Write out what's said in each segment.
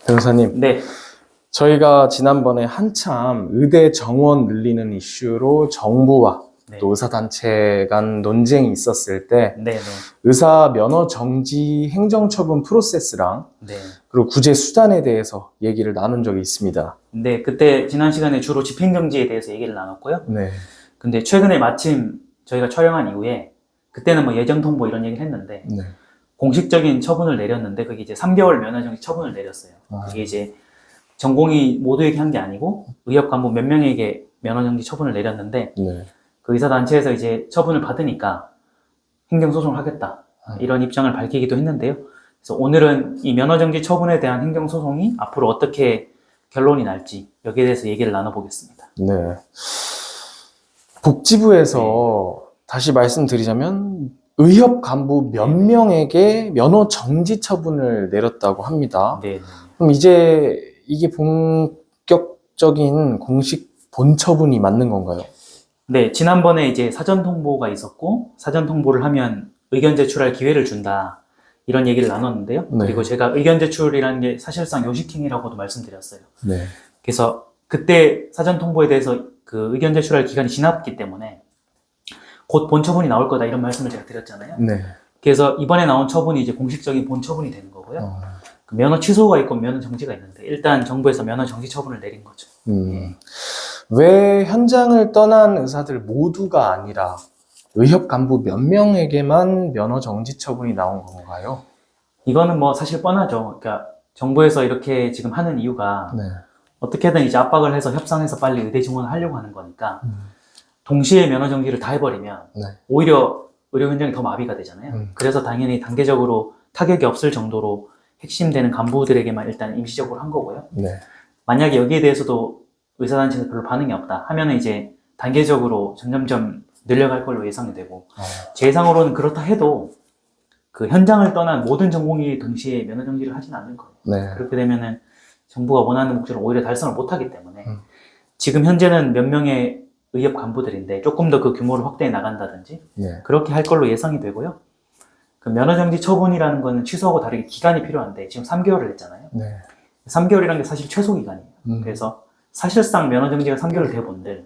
변호사님, 네, 저희가 지난번에 한참 의대 정원 늘리는 이슈로 정부와 네, 또 의사단체 간 논쟁이 있었을 때 네, 의사 면허 정지 행정처분 프로세스랑 네. 그리고 구제 수단에 대해서 얘기를 나눈 적이 있습니다. 네, 그때 지난 시간에 주로 집행정지에 대해서 얘기를 나눴고요. 네, 근데 최근에 마침 저희가 촬영한 이후에 그때는 뭐 예정 통보 이런 얘기를 했는데 네. 공식적인 처분을 내렸는데 그게 이제 3개월 면허정지 처분을 내렸어요. 그게 이제 전공의 모두에게 한 게 아니고 의협 간부 몇 명에게 면허정지 처분을 내렸는데 네. 그 의사단체에서 이제 처분을 받으니까 행정소송을 하겠다 이런 입장을 밝히기도 했는데요. 그래서 오늘은 이 면허정지 처분에 대한 행정소송이 앞으로 어떻게 결론이 날지 여기에 대해서 얘기를 나눠보겠습니다. 네. 복지부에서 다시 말씀드리자면 의협 간부 몇 명에게 면허 정지 처분을 내렸다고 합니다. 네. 그럼 이제 이게 본격적인 공식 본처분이 맞는 건가요? 네, 지난번에 이제 사전 통보가 있었고 사전 통보를 하면 의견 제출할 기회를 준다 이런 얘기를 나눴는데요. 네. 그리고 제가 의견 제출이라는 게 사실상 요식행위라고도 말씀드렸어요. 네. 그래서 그때 사전 통보에 대해서 그 의견 제출할 기간이 지났기 때문에 곧 본처분이 나올 거다 이런 말씀을 제가 드렸잖아요. 네. 그래서 이번에 나온 처분이 이제 공식적인 본처분이 되는 거고요. 그 면허 취소가 있고 면허 정지가 있는데 일단 정부에서 면허 정지 처분을 내린 거죠. 왜 현장을 떠난 의사들 모두가 아니라 의협 간부 몇 명에게만 면허 정지 처분이 나온 건가요? 이거는 뭐 사실 뻔하죠. 그러니까 정부에서 이렇게 지금 하는 이유가 네. 어떻게든 이제 압박을 해서 협상해서 빨리 의대 지원을 하려고 하는 거니까 동시에 면허 정지를 다 해버리면 네. 오히려 의료 현장이 더 마비가 되잖아요. 그래서 당연히 단계적으로 타격이 없을 정도로 핵심되는 간부들에게만 일단 임시적으로 한 거고요. 네. 만약에 여기에 대해서도 의사단체에서 별로 반응이 없다 하면은 이제 단계적으로 점점점 늘려갈 걸로 예상이 되고 제 예상으로는 그렇다 해도 그 현장을 떠난 모든 전공의 동시에 면허 정지를 하진 않을 거예요. 네. 그렇게 되면은 정부가 원하는 목적을 오히려 달성을 못하기 때문에 지금 현재는 몇 명의 의협 간부들인데 조금 더 그 규모를 확대해 나간다든지 네. 그렇게 할 걸로 예상이 되고요. 그 면허정지 처분이라는 거는 취소하고 다르게 기간이 필요한데 지금 3개월을 했잖아요. 네. 3개월이라는 게 사실 최소 기간이에요. 그래서 사실상 면허정지가 3개월 돼본들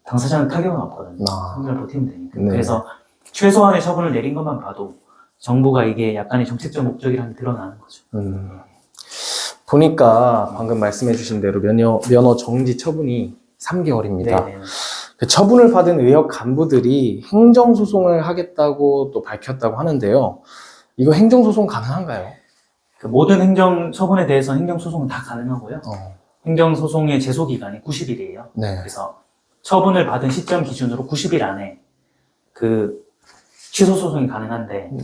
당사자는 타격은 없거든요. 3개월 버티면 되니까. 네. 그래서 최소한의 처분을 내린 것만 봐도 정부가 이게 약간의 정책적 목적이라는 게 드러나는 거죠. 보니까 방금 말씀해주신 대로 면허 정지 처분이 3개월입니다. 네. 그 처분을 받은 의협 간부들이 행정소송을 하겠다고 또 밝혔다고 하는데요. 이거 행정소송 가능한가요? 그 모든 행정 처분에 대해서 행정소송은 다 가능하고요. 행정소송의 제소기간이 90일이에요. 네. 그래서 처분을 받은 시점 기준으로 90일 안에 그 취소소송이 가능한데 네.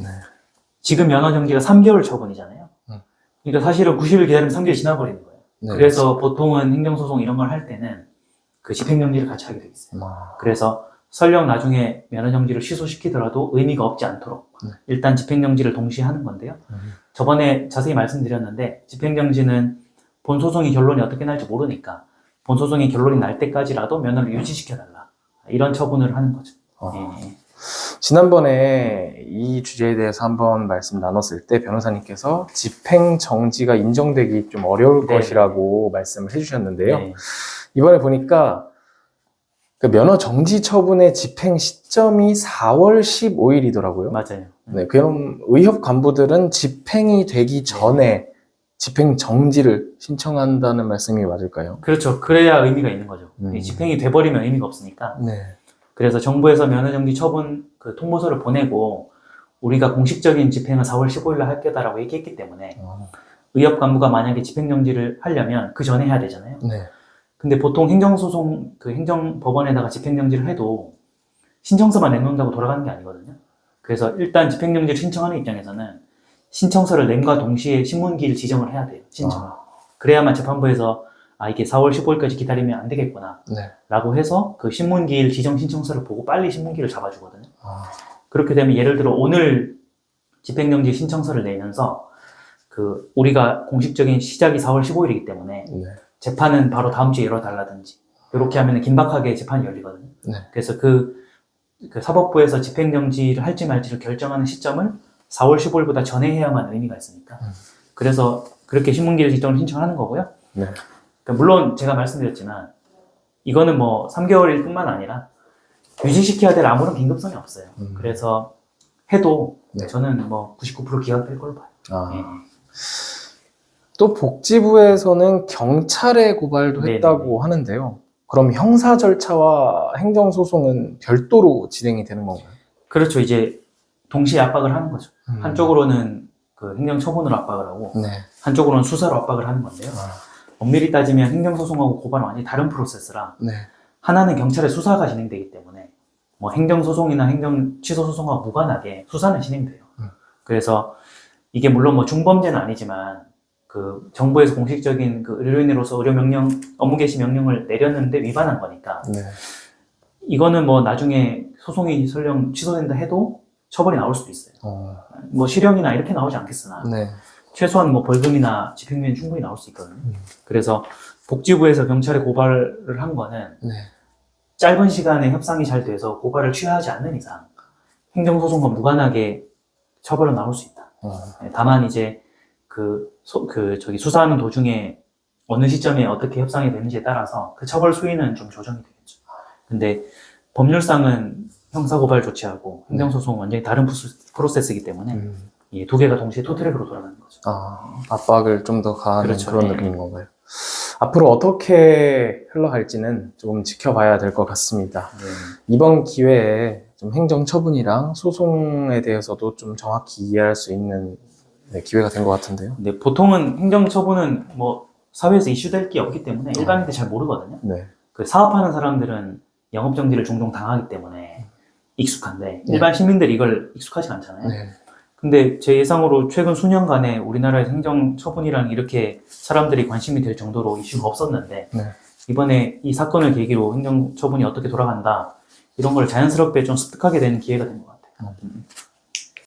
지금 지금 면허정지가 3개월 처분이잖아요. 그러니까 사실은 90일 기다리면 3개월이 지나버리는 거예요. 네. 그래서 보통은 행정소송 이런 걸 할 때는 그 집행정지를 같이 하게 돼 있어요. 그래서 설령 나중에 면허정지를 취소시키더라도 의미가 없지 않도록 일단 집행정지를 동시에 하는 건데요. 저번에 자세히 말씀드렸는데 집행정지는 본소송이 결론이 어떻게 날지 모르니까 본소송이 결론이 날 때까지라도 면허를 유지시켜달라 이런 처분을 하는 거죠. 예. 지난번에 이 주제에 대해서 한번 말씀 나눴을 때 변호사님께서 집행정지가 인정되기 좀 어려울 네. 것이라고 말씀을 해주셨는데요. 네. 이번에 보니까 그 면허 정지 처분의 집행 시점이 4월 15일이더라고요. 맞아요. 네, 그럼 의협 간부들은 집행이 되기 전에 집행 정지를 신청한다는 말씀이 맞을까요? 그렇죠. 그래야 의미가 있는 거죠. 이 집행이 돼버리면 의미가 없으니까. 네. 그래서 정부에서 면허정지 처분 그 통보서를 보내고 우리가 공식적인 집행은 4월 15일 날 할 거다라고 얘기했기 때문에 의협 간부가 만약에 집행정지를 하려면 그 전에 해야 되잖아요. 네. 근데 보통 행정소송 그 행정법원에다가 집행정지를 해도 신청서만 내놓는다고 돌아가는 게 아니거든요. 그래서 일단 집행정지를 신청하는 입장에서는 신청서를 낸과 동시에 신문기일 지정을 해야 돼요. 신청을. 그래야만 재판부에서 아 이게 4월 15일까지 기다리면 안 되겠구나 네. 라고 해서 그 신문기일 지정 신청서를 보고 빨리 신문기일을 잡아주거든요. 그렇게 되면 예를 들어 오늘 집행정지 신청서를 내면서 그 우리가 공식적인 시작이 4월 15일이기 때문에 네. 재판은 바로 다음 주에 열어달라든지 이렇게 하면 긴박하게 재판이 열리거든요. 네. 그래서 그 사법부에서 집행정지를 할지 말지를 결정하는 시점을 4월 15일보다 전에 해야만 의미가 있으니까 그래서 그렇게 신문기일 지정을 신청하는 거고요. 네. 그러니까 물론 제가 말씀드렸지만 이거는 뭐 3개월일 뿐만 아니라 유지시켜야 될 아무런 긴급성이 없어요. 그래서 해도 네. 저는 뭐 99% 기각될 걸로 봐요. 아. 예. 또 복지부에서는 경찰에 고발도 네네네. 했다고 하는데요. 그럼 형사 절차와 행정소송은 별도로 진행이 되는 건가요? 그렇죠. 이제 동시에 압박을 하는 거죠. 한쪽으로는 그 행정처분으로 압박을 하고 네. 한쪽으로는 수사로 압박을 하는 건데요. 엄밀히 따지면 행정소송하고 고발은 완전히 다른 프로세스라 네. 하나는 경찰의 수사가 진행되기 때문에 뭐 행정소송이나 행정취소소송과 무관하게 수사는 진행돼요. 그래서 이게 물론 뭐 중범죄는 아니지만 그 정부에서 공식적인 그 의료인으로서 의료 명령, 업무 개시 명령을 내렸는데 위반한 거니까 네. 이거는 뭐 나중에 소송이 설령 취소된다 해도 처벌이 나올 수도 있어요. 뭐 실형이나 이렇게 나오지 않겠으나 네. 최소한 뭐 벌금이나 집행유예는 충분히 나올 수 있거든요. 그래서 복지부에서 경찰에 고발을 한 거는 네. 짧은 시간에 협상이 잘 돼서 고발을 취하지 않는 이상 행정소송과 무관하게 처벌은 나올 수 있다. 다만 이제 수사하는 도중에 어느 시점에 어떻게 협상이 되는지에 따라서 그 처벌 수위는 좀 조정이 되겠죠. 근데 법률상은 형사고발 조치하고 행정소송은 완전히 다른 프로세스이기 때문에 이 두 개가 동시에 투트랙으로 돌아가는 거죠. 압박을 좀 더 가하는 그렇죠. 그런 네. 느낌인 건가요? 앞으로 어떻게 흘러갈지는 조금 지켜봐야 될 것 같습니다. 네. 이번 기회에 좀 행정처분이랑 소송에 대해서도 좀 정확히 이해할 수 있는 기회가 된 것 같은데요. 근데 보통은 행정처분은 뭐 사회에서 이슈될 게 없기 때문에 일반인들 잘 모르거든요. 네. 그 사업하는 사람들은 영업정지를 종종 당하기 때문에 익숙한데 일반 시민들이 이걸 익숙하지 않잖아요. 네. 근데 제 예상으로 최근 수년간에 우리나라의 행정처분이랑 이렇게 사람들이 관심이 될 정도로 이슈가 없었는데 네. 이번에 이 사건을 계기로 행정처분이 어떻게 돌아간다 이런 걸 자연스럽게 좀 습득하게 되는 기회가 된 것 같아요.